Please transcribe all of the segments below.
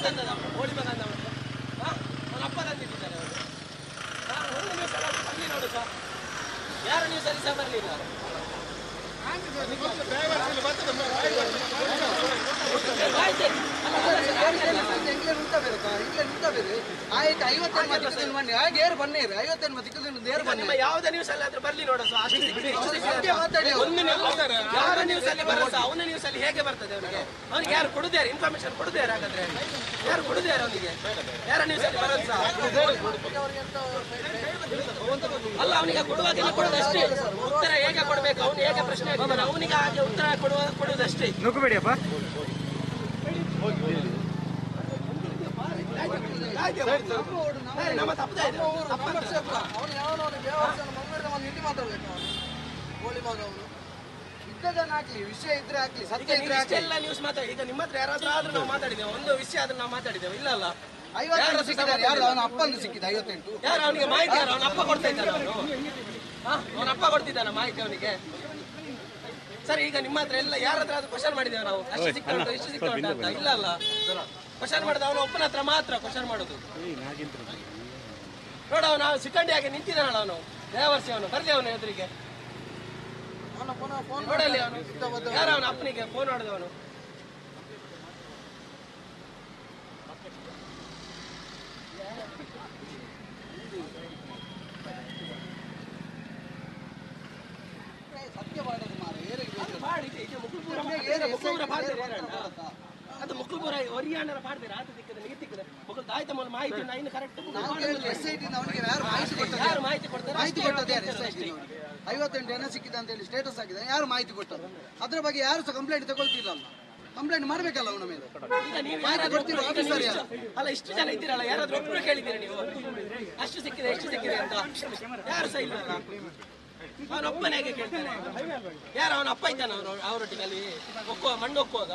ತಂದದ ಅವನು ಹೋಳಿ ಮಗ ಅಂದವನು ಅವನ ಅಪ್ಪ ತಂದಿಟ್ಟಿದ್ದಾರೆ ಅವರು ಒಂದು ನ್ಯೂಸ್ ಎಲ್ಲ ಬರಲಿ ನೋಡು ಸರ್ ಯಾರು ನ್ಯೂಸ್ ಅಲ್ಲಿ ಸಹ ಬರಲಿಲ್ಲ ಯಾವುದೇ ನ್ಯೂಸ್ ಅಲ್ಲಿ ಆದ್ರೂ ಬರ್ಲಿ ನೋಡ ಯಾರ ನ್ಯೂಸ್ ಅಲ್ಲಿ ಬರಲ್ಲ ಅವನ ನ್ಯೂಸ್ ಅಲ್ಲಿ ಹೇಗೆ ಬರ್ತದೆ ಅವನಿಗೆ ಯಾರು ಕೊಡುದಾರೆ ಇನ್ಫಾರ್ಮೇಶನ್ ಕೊಡುದಾರೆ ಹಾಗಾದ್ರೆ ಯಾರು ಕೊಡುದಾರೆ ಅವನಿಗೆ ಯಾರ ನ್ಯೂಸ್ ಅಲ್ಲಿ ಬರಲ್ಲ ಅಲ್ಲ ಅವನಿಗೆ ಕೊಡುವಾಗ ಕೊಡುದಷ್ಟೇ ಉತ್ತರ ಹೇಗೆ ಕೊಡ್ಬೇಕು ಅವನು ಹೇಗೆ ಪ್ರಶ್ನೆ ಅವನಿಗೆ ಹಾಗೆ ಉತ್ತರ ಕೊಡುವುದಷ್ಟೇ ನುಗ್ಗಬೇಡಿಯಪ್ಪ ನಮ್ಮ ತಪ್ಪದ ವಿಷಯ ಇದ್ರೆ ಹಾಕ್ಲಿ ಸತ್ಯ ಇದ್ರೆ ಎಲ್ಲ ನ್ಯೂಸ್ ಮಾತಾಡಿ ಈಗ ನಿಮ್ಮ ಹತ್ರ ಯಾರಾದ್ರೂ ಆದ್ರೂ ನಾವು ಮಾತಾಡಿದ್ದೇವೆ ಒಂದು ವಿಷಯ ಆದ್ರೂ ನಾವು ಮಾತಾಡಿದ್ದೇವೆ ಇಲ್ಲ ಅಲ್ಲ 58 ಸಿಕ್ಕಿದ್ದಾರೆ ಯಾರು ಅವನ ಅಪ್ಪಂದು ಸಿಕ್ಕಿದೆ 58 ಯಾರು ಅವನಿಗೆ ಮಾಹಿತಿ ಯಾರು ಅವನ ಅಪ್ಪ ಕೊಡ್ತಾ ಇದ್ದಾರೆ ಅವನ ಅಪ್ಪ ಕೊಡ್ತಿದ್ದಾನ ಮಾಹಿತಿ ಅವನಿಗೆ ಸರಿ ಈಗ ನಿಮ್ಮ ಹತ್ರ ಎಲ್ಲ ಯಾರ ಹತ್ರ ಆದ್ರೂ ಕ್ವಶನ್ ಮಾಡಿದ್ದೇವೆ ನಾವು ಅಷ್ಟು ಸಿಕ್ಕ ಇಷ್ಟು ಸಿಕ್ಕ ಅಂತ ಇಲ್ಲ ಅಲ್ಲ ಕ್ವಶನ್ ಮಾಡಿದ ಅವನ ಒಪ್ಪನ ಹತ್ರ ಮಾತ್ರ ಕ್ವಶನ್ ಮಾಡೋದು ನೋಡ ಅವನು ಸಿಕ್ಕಂಡಿಯಾಗಿ ನಿಂತಿದ್ದಾನ ಅವನು ದೇವರ್ಸಿ ಅವನು ಬರ್ಲಿ ಅವನು ಎದುರಿಗೆ ನೋಡಲಿ ಅವನು ಯಾರ ಅವನ ಅಪ್ಪನಿಗೆ ಫೋನ್ ಮಾಡಿದವನು ಅದು ಮುಕ್ಳುಪುರ ಒರಿಯಾಣರ ಪಾಡ್ತೀರಾ ಆತ ದಿಕ್ಕದ ನೀರು ದಿಕ್ಕದ ಮುಕ್ಳು ತಾಯ್ತ ಮೂಲ ಮಾಹಿತಿ ಇನ್ನು ಕರೆಕ್ಟ್ ಯಾರು ಮಾಹಿತಿ ಕೊಡ್ತಾರೆ ಮಾಹಿತಿ ಕೊಟ್ಟದ್ದು ಯಾರು 58 ಜನ ಸಿಕ್ಕಿದೆ ಅಂತ ಹೇಳಿ ಸ್ಟೇಟಸ್ ಆಗಿದೆ ಯಾರು ಮಾಹಿತಿ ಕೊಟ್ಟರು ಅದ್ರ ಬಗ್ಗೆ ಯಾರು ಸಹ ಕಂಪ್ಲೇಂಟ್ ತಗೊಳ್ತಿಲ್ಲ ಕಂಪ್ಲೇಂಟ್ ಮಾಡ್ಬೇಕಲ್ಲ ಅವನ ಮೇಲೆ ಅಲ್ಲ ಇಷ್ಟು ಜನ ಇದ್ದೀರಲ್ಲ ಯಾರಾದ್ರೂ ಒಬ್ರು ಕೇಳಿದ್ದೀರಿ ನೀವು ಅಷ್ಟು ಸಿಕ್ಕಿದೆ ಎಷ್ಟು ಸಿಕ್ಕಿದೆ ಅಂತ ಯಾರು ಸಹ ಇಲ್ಲ ಅವನೊಬ್ಬನೇ ಹೇಗೆ ಕೇಳ್ತಾನೆ ಯಾರು ಅವನ ಅಪ್ಪ ಇದ್ದಾನ ಅವರೊಟ್ಟಿಗೆ ಅಲ್ಲಿ ಒಕ್ಕುವ ಮಣ್ಣು ಒಕ್ಕುವಾಗ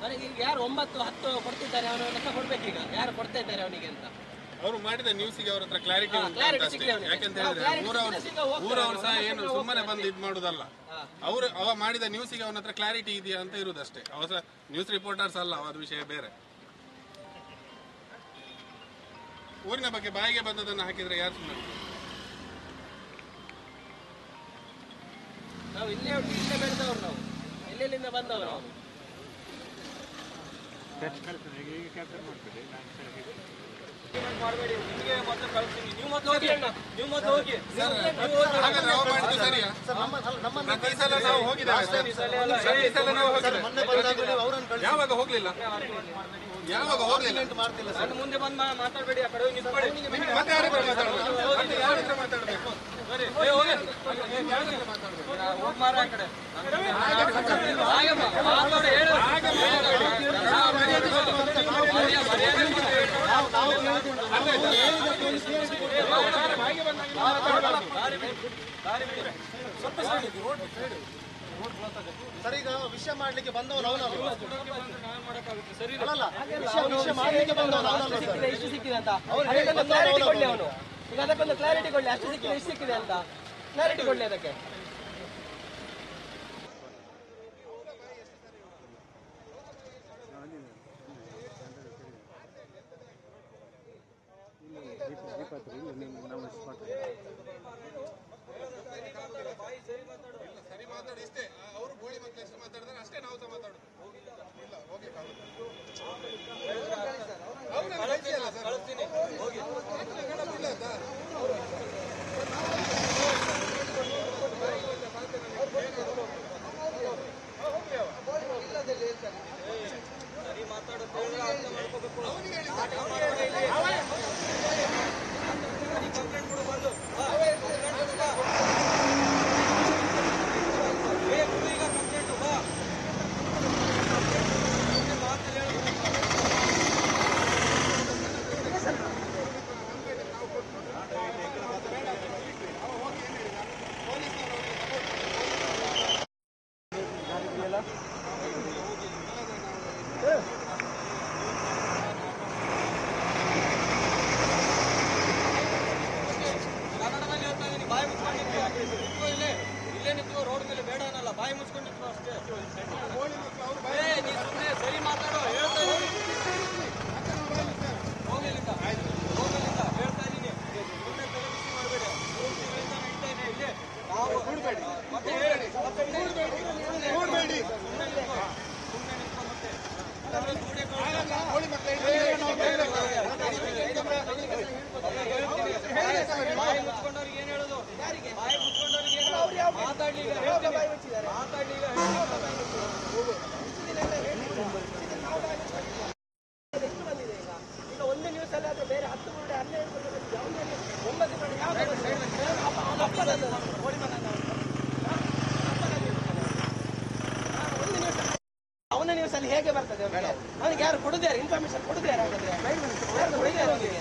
ನನಗೆ ಈಗ ಯಾರು 9, 10 ಕೊಡ್ತಿದ್ದಾರೆ ಅವನ ಲೆಕ್ಕ ಕೊಡ್ಬೇಕೀಗ ಯಾರು ಕೊಡ್ತಾ ಇದ್ದಾರೆ ಅವನಿಗೆ ಅಂತ ಅವರು ಮಾಡಿದ ನ್ಯೂಸಿಗೆ ಅವ್ರ ಹತ್ರ ಕ್ಲಾರಿಟಿ ಯಾಕೆಂತ ಹೇಳಿದ್ರೆ ಊರವರು ಸಹ ಏನು ಸುಮ್ಮನೆ ಬಂದು ಇದ್ ಮಾಡುದಲ್ಲ ಅವ ಮಾಡಿದ ನ್ಯೂಸಿಗೆ ಅವನ ಹತ್ರ ಕ್ಲಾರಿಟಿ ಇದೆಯಾ ಅಂತ ಇರುದಷ್ಟೇ ಅವ ಸಹ ನ್ಯೂಸ್ ರಿಪೋರ್ಟರ್ಸ್ ಅಲ್ಲ ಅದ ವಿಷಯ ಬೇರೆ ಊರಿನ ಬಗ್ಗೆ ಬಾಯಿಗೆ ಬಂದದನ್ನು ಹಾಕಿದ್ರೆ ಯಾರು ಸುಮ್ಮನೆ ನಾವು ಇಲ್ಲೇ ಬೆಳೆದವರು ನಾವು ಎಲ್ಲೆಲ್ಲಿಂದ ಬಂದವರು ಮಾಡಬೇಡಿ ನಿಮಗೆ ಮೊದಲು ಕಳಿಸ್ತೀನಿ ನೀವು ಮೊದಲು ಹೋಗಿ ಅಣ್ಣ ನೀವು ಮೊದಲು ಹೋಗಿ ಯಾವಾಗ ಹೋಗ್ಲಿಲ್ಲ ನಾನು ಮುಂದೆ ಬಂದು ಮಾತಾಡಬೇಡಿ ಆ ಕಡೆ ಮಾತಾಡ್ಬೇಕು ಹೋಗ್ಮಾರ ಆ ಕಡೆ ಸರ್ ಈಗ ವಿಷಯ ಮಾಡ್ಲಿಕ್ಕೆ ಬಂದವನು ಇಷ್ಟು ಸಿಕ್ಕಿದೆ ಅಂತ ಕ್ಲಾರಿಟಿ ಕೊಡ್ಲಿ ಅವನು ಈಗ ಅದಕ್ಕೊಂದು ಕ್ಲಾರಿಟಿ ಕೊಡ್ಲಿ ಅಷ್ಟು ಸಿಕ್ಕಿದೆ ಇಷ್ಟು ಸಿಕ್ಕಿದೆ ಅಂತ ಕ್ಲಾರಿಟಿ ಕೊಡ್ಲಿ ಅದಕ್ಕೆ ಸರಿ ಮಾತಾಡಿ ಇಷ್ಟೇ ಅವರು ಗೋಳಿ ಮಕ್ಕಳು ಎಷ್ಟು ಮಾತಾಡಿದ್ರೆ ಅಷ್ಟೇ ನಾವು ಸಹ ಮಾತಾಡೋದು ಇಲ್ಲ ಹೋಗಿ ಸರಿ ಮಾತಾಡುತ್ತೆ ಸರಿ ಮಾತಾಡೋ ಹೇಳ್ತಾ ಹೋಗ್ಲಿಲ್ಲ ಹೇಳ್ತಾ ಇದ್ದೀನಿ ಮಾಡಬೇಡಿ ನಾವು ಕೂಡಬೇಡಿ ಮತ್ತೆ ಹೇಳಿ ಕೂಡಬೇಡಿ ಬಾಯಿ ಮುಚ್ಕೊಂಡವ್ರಿಗೆ ಏನ್ ಹೇಳೋದು ಬಾಯಿ ಮುಚ್ಕೊಂಡವ್ರಿಗೆ ಮಾತಾಡ್ಲಿಲ್ಲ ಈಗ ಒಂದೇ ನ್ಯೂಸ್ ಅಲ್ಲಿ ಆದ್ರೆ ಬೇರೆ 10 ಗಂಟೆ 12 ಗಂಟೆ ಅವನ ನ್ಯೂಸ್ ಅಲ್ಲಿ ಹೇಗೆ ಬರ್ತದೆ ಅವನಿಗೆ ಯಾರು ಕೊಡುದಾರೆ ಇನ್ಫಾರ್ಮೇಶನ್ ಕೊಡುದಾರೆ ಹಾಗಾದ್ರೆ